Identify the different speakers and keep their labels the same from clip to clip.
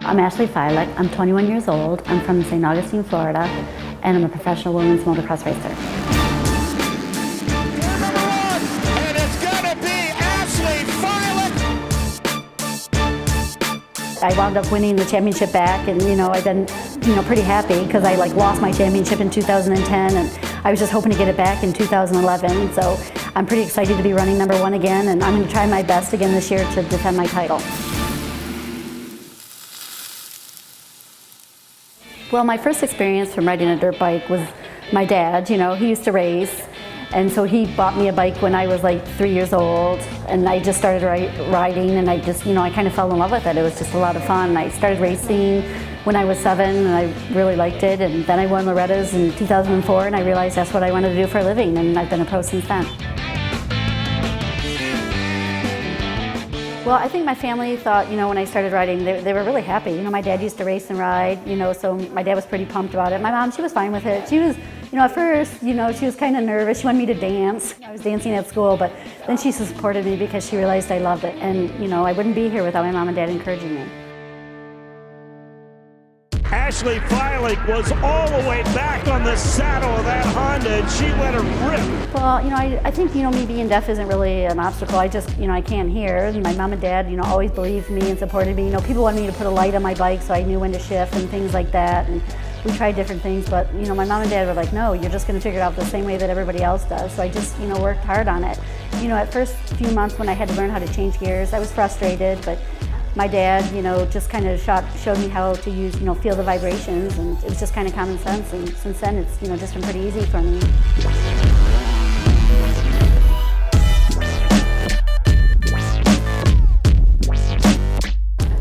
Speaker 1: I'm Ashley Fiolek. I'm 21 years old. I'm from St. Augustine, Florida, and I'm a professional women's motocross racer.
Speaker 2: Number one, and it's gonna be Ashley Fiolek.
Speaker 1: I wound up winning the championship back, and I've been pretty happy because I lost my championship in 2010, and I was just hoping to get it back in 2011. So I'm pretty excited to be running number one again, and I'm going to try my best again this year to defend my title. Well, my first experience from riding a dirt bike was my dad. He used to race, and so he bought me a bike when I was like 3 years old, and I just started riding, and I kind of fell in love with it. It was just a lot of fun. I started racing when I was 7, and I really liked it, and then I won Loretta's in 2004, and I realized that's what I wanted to do for a living, and I've been a pro since then. Well, I think my family thought, when I started riding, they were really happy. My dad used to race and ride, so my dad was pretty pumped about it. My mom, she was fine with it. She was, at first, she was kind of nervous. She wanted me to dance. I was dancing at school, but then she supported me because she realized I loved it. And, I wouldn't be here without my mom and dad encouraging me.
Speaker 2: Ashley Fiolek was all the way back on the saddle of that Honda, and she let her rip.
Speaker 1: Well, I think, me being deaf isn't really an obstacle. I just, I can't hear. And my mom and dad, always believed me and supported me. People wanted me to put a light on my bike so I knew when to shift and things like that. And we tried different things, but, my mom and dad were like, no, you're just going to figure it out the same way that everybody else does. So I just, worked hard on it. At first few months when I had to learn how to change gears, I was frustrated, but my dad, just kind of showed me how to use, feel the vibrations, and it was just kind of common sense. And since then, it's, just been pretty easy for me.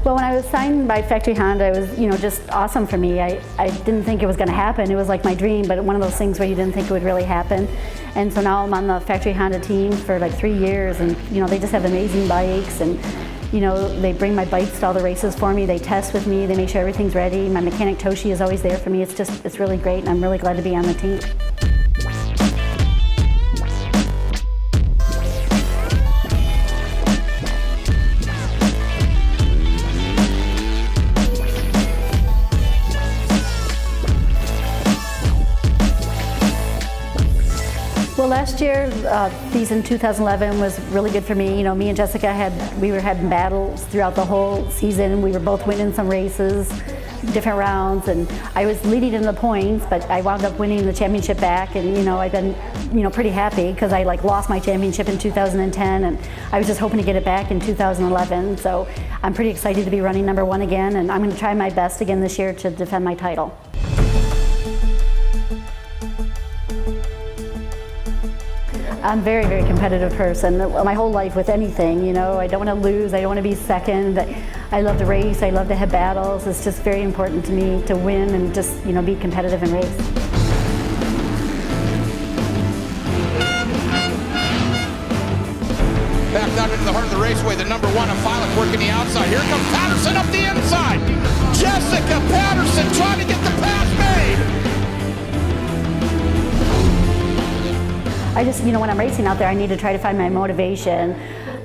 Speaker 1: Well, when I was signed by Factory Honda, it was, just awesome for me. I didn't think it was going to happen. It was like my dream, but one of those things where you didn't think it would really happen. And so now I'm on the Factory Honda team for like 3 years, and they just have amazing bikes, and they bring my bikes to all the races for me. They test with me. They make sure everything's ready. My mechanic Toshi is always there for me. It's really great, and I'm really glad to be on the team. Well, last year, season 2011 was really good for me. Me and Jessica had battles throughout the whole season. We were both winning some races, different rounds, and I was leading in the points, but I wound up winning the championship back, and I've been pretty happy because I lost my championship in 2010, and I was just hoping to get it back in 2011. So I'm pretty excited to be running number one again, and I'm going to try my best again this year to defend my title. I'm a very, very competitive person. My whole life with anything, I don't want to lose. I don't want to be second. I love to race. I love to have battles. It's just very important to me to win and just, be competitive and race.
Speaker 3: Back down into the heart of the raceway, the number one, Fiolek working the outside. Here comes Patterson up the inside. Jessica Patterson trying to get the pass made.
Speaker 1: I just, when I'm racing out there, I need to try to find my motivation.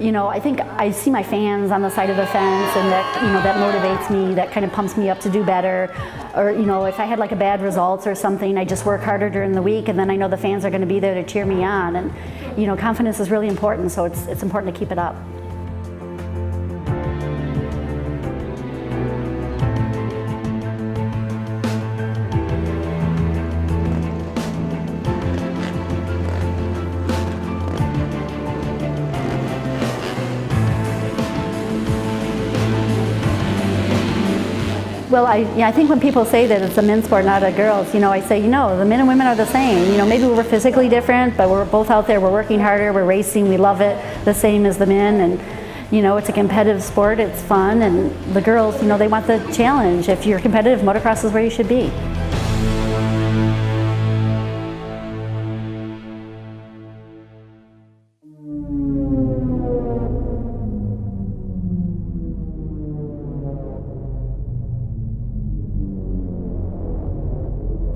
Speaker 1: I think I see my fans on the side of the fence, and that, that motivates me, that kind of pumps me up to do better. Or, if I had a bad results or something, I just work harder during the week, and then I know the fans are going to be there to cheer me on. And, confidence is really important, so it's important to keep it up. Well, I think when people say that it's a men's sport, not a girls, I say, the men and women are the same. Maybe we're physically different, but we're both out there, we're working harder, we're racing, we love it the same as the men. And, it's a competitive sport, it's fun, and the girls, they want the challenge. If you're competitive, motocross is where you should be.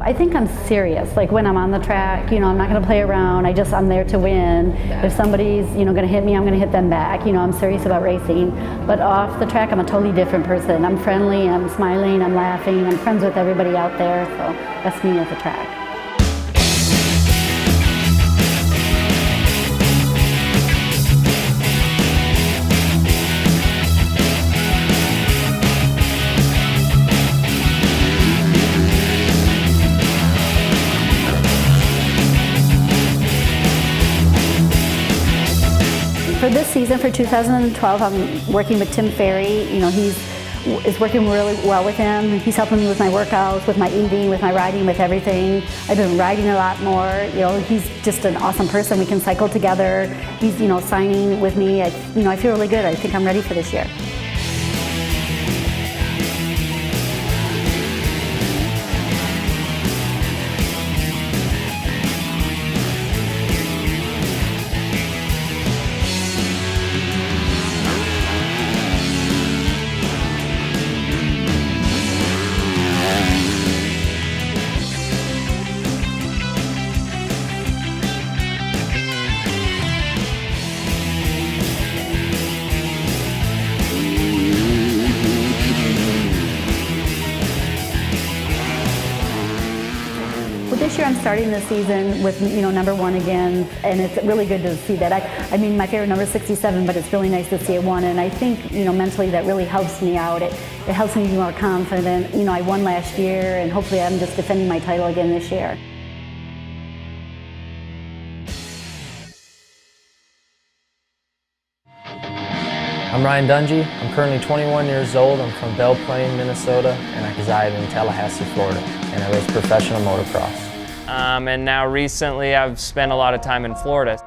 Speaker 1: I think I'm serious. Like when I'm on the track, you know, I'm not going to play around. I'm there to win. If somebody's, you know, going to hit me, I'm going to hit them back. You know, I'm serious about racing. But off the track, I'm a totally different person. I'm friendly, I'm smiling, I'm laughing, I'm friends with everybody out there. So that's me at the track. For this season, for 2012, I'm working with Tim Ferry. You know, is working really well with him. He's helping me with my workouts, with my eating, with my riding, with everything. I've been riding a lot more. You know, he's just an awesome person. We can cycle together. He's, you know, signing with me. I feel really good. I think I'm ready for this year. This year I'm starting the season with, you know, #1 again, and it's really good to see that. I mean, my favorite number is 67, but it's really nice to see it won, and I think, you know, mentally that really helps me out. It helps me be more confident. You know, I won last year, and hopefully I'm just defending my title again this year.
Speaker 4: I'm Ryan Dungy. I'm currently 21 years old. I'm from Belle Plaine, Minnesota, and I reside in Tallahassee, Florida, and I race professional motocross.
Speaker 5: And now recently I've spent a lot of time in Florida.